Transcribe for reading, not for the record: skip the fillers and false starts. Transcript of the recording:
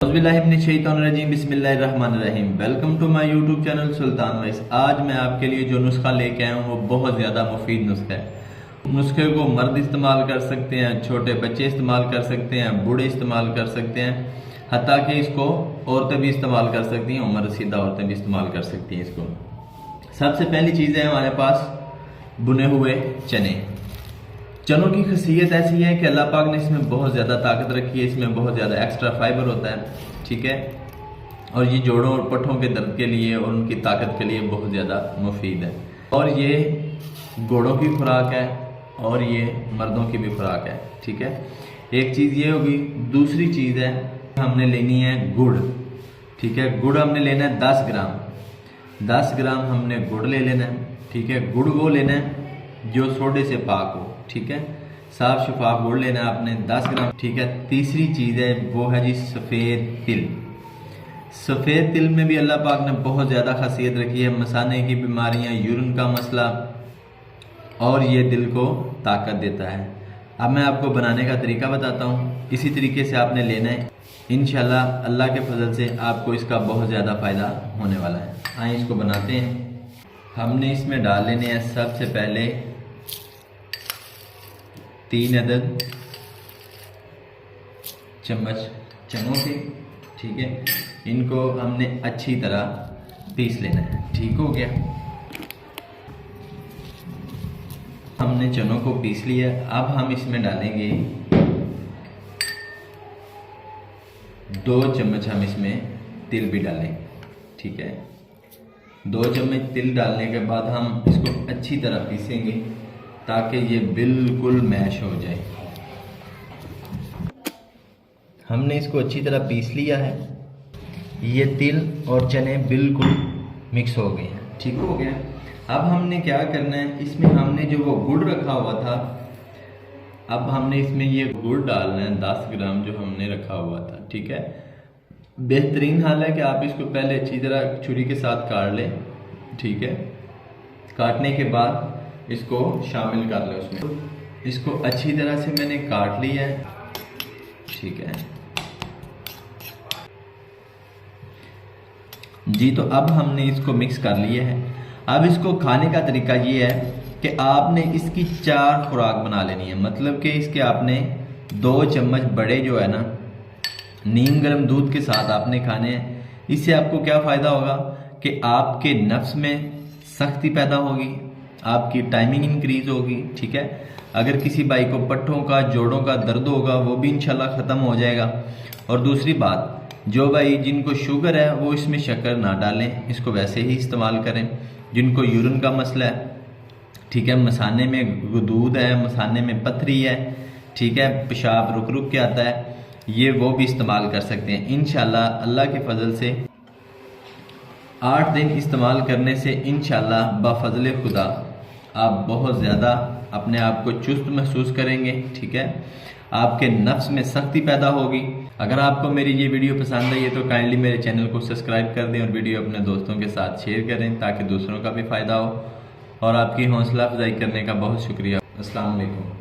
बिस्मिल्लाहिर्रहमानिर्रहीम। Welcome to my YouTube channel Sultan voice. आज मैं आपके लिए जो नुस्खा लेके आया हूँ वो बहुत ज़्यादा मुफीद नुस्खा है। नुस्खे को मर्द इस्तेमाल कर सकते हैं, छोटे बच्चे इस्तेमाल कर सकते हैं, बूढ़े इस्तेमाल कर सकते हैं, हत्ता कि इसको औरतें भी इस्तेमाल कर सकती हैं, उम्र रसीदा औरतें भी इस्तेमाल कर सकती हैं इसको। सबसे पहली चीज़ है हमारे पास बुने हुए चने। चनों की खसीयत ऐसी है कि अल्लाह पाक ने इसमें बहुत ज़्यादा ताकत रखी है, इसमें बहुत ज़्यादा एक्स्ट्रा फाइबर होता है, ठीक है। और ये जोड़ों और पट्ठों के दर्द के लिए और उनकी ताकत के लिए बहुत ज़्यादा मुफीद है। और ये घोड़ों की खुराक है और ये मर्दों की भी खुराक है, ठीक है। एक चीज़ ये होगी। दूसरी चीज़ है हमने लेनी है गुड़, ठीक है। गुड़ हमने लेना है 10 ग्राम। 10 ग्राम हमने गुड़ ले लेना है, ठीक है। गुड़ वो लेना है जो सोडे से पाक हो, ठीक है। साफ शफाफ गुड़ लेना है आपने 10 ग्राम, ठीक है। तीसरी चीज़ है वो है जी सफ़ेद तिल। सफ़ेद तिल में भी अल्लाह पाक ने बहुत ज़्यादा खासियत रखी है। मसाने की बीमारियां, यूरिन का मसला, और ये दिल को ताकत देता है। अब मैं आपको बनाने का तरीका बताता हूँ। इसी तरीके से आपने लेना है। इंशाल्लाह अल्लाह के फजल से आपको इसका बहुत ज़्यादा फ़ायदा होने वाला है। आइए इसको बनाते हैं। हमने इसमें डाल लेने हैं सबसे पहले 3 अदद चम्मच चनों के, ठीक है। इनको हमने अच्छी तरह पीस लेना है, ठीक हो गया। हमने चनों को पीस लिया। अब हम इसमें डालेंगे 2 चम्मच, हम इसमें तिल भी डालेंगे, ठीक है। 2 चम्मच तिल डालने के बाद हम इसको अच्छी तरह पीसेंगे ताकि ये बिल्कुल मैश हो जाए। हमने इसको अच्छी तरह पीस लिया है। ये तिल और चने बिल्कुल मिक्स हो गए हैं, ठीक हो गया। अब हमने क्या करना है, इसमें हमने जो वो गुड़ रखा हुआ था, अब हमने इसमें ये गुड़ डालना है 10 ग्राम जो हमने रखा हुआ था, ठीक है। बेहतरीन हाल है कि आप इसको पहले अच्छी तरह छुरी के साथ काट लें, ठीक है। काटने के बाद इसको शामिल कर लें उसमें। इसको अच्छी तरह से मैंने काट लिया है, ठीक है जी। तो अब हमने इसको मिक्स कर लिया है। अब इसको खाने का तरीका ये है कि आपने इसकी 4 खुराक बना लेनी है। मतलब कि इसके आपने 2 चम्मच बड़े जो है ना नीम गर्म दूध के साथ आपने खाने हैं। इससे आपको क्या फ़ायदा होगा कि आपके नफ्स में सख्ती पैदा होगी, आपकी टाइमिंग इंक्रीज होगी, ठीक है। अगर किसी भाई को पट्ठों का, जोड़ों का दर्द होगा वो भी इंशाल्लाह ख़त्म हो जाएगा। और दूसरी बात, जो भाई जिनको शुगर है वो इसमें शक्कर ना डालें, इसको वैसे ही इस्तेमाल करें। जिनको यूरिन का मसला है, ठीक है, मसाने में गदूद है, मसाने में पथरी है, ठीक है, पेशाब रुक रुक के आता है, ये वो भी इस्तेमाल कर सकते हैं। इंशाल्लाह अल्लाह के फजल से 8 दिन इस्तेमाल करने से इंशाल्लाह बफजल खुदा आप बहुत ज़्यादा अपने आप को चुस्त महसूस करेंगे, ठीक है। आपके नफ्स में सख्ती पैदा होगी। अगर आपको मेरी ये वीडियो पसंद आई है तो काइंडली मेरे चैनल को सब्सक्राइब कर दें और वीडियो अपने दोस्तों के साथ शेयर करें ताकि दूसरों का भी फ़ायदा हो। और आपकी हौसला अफजाई करने का बहुत शुक्रिया। अस्सलाम वालेकुम।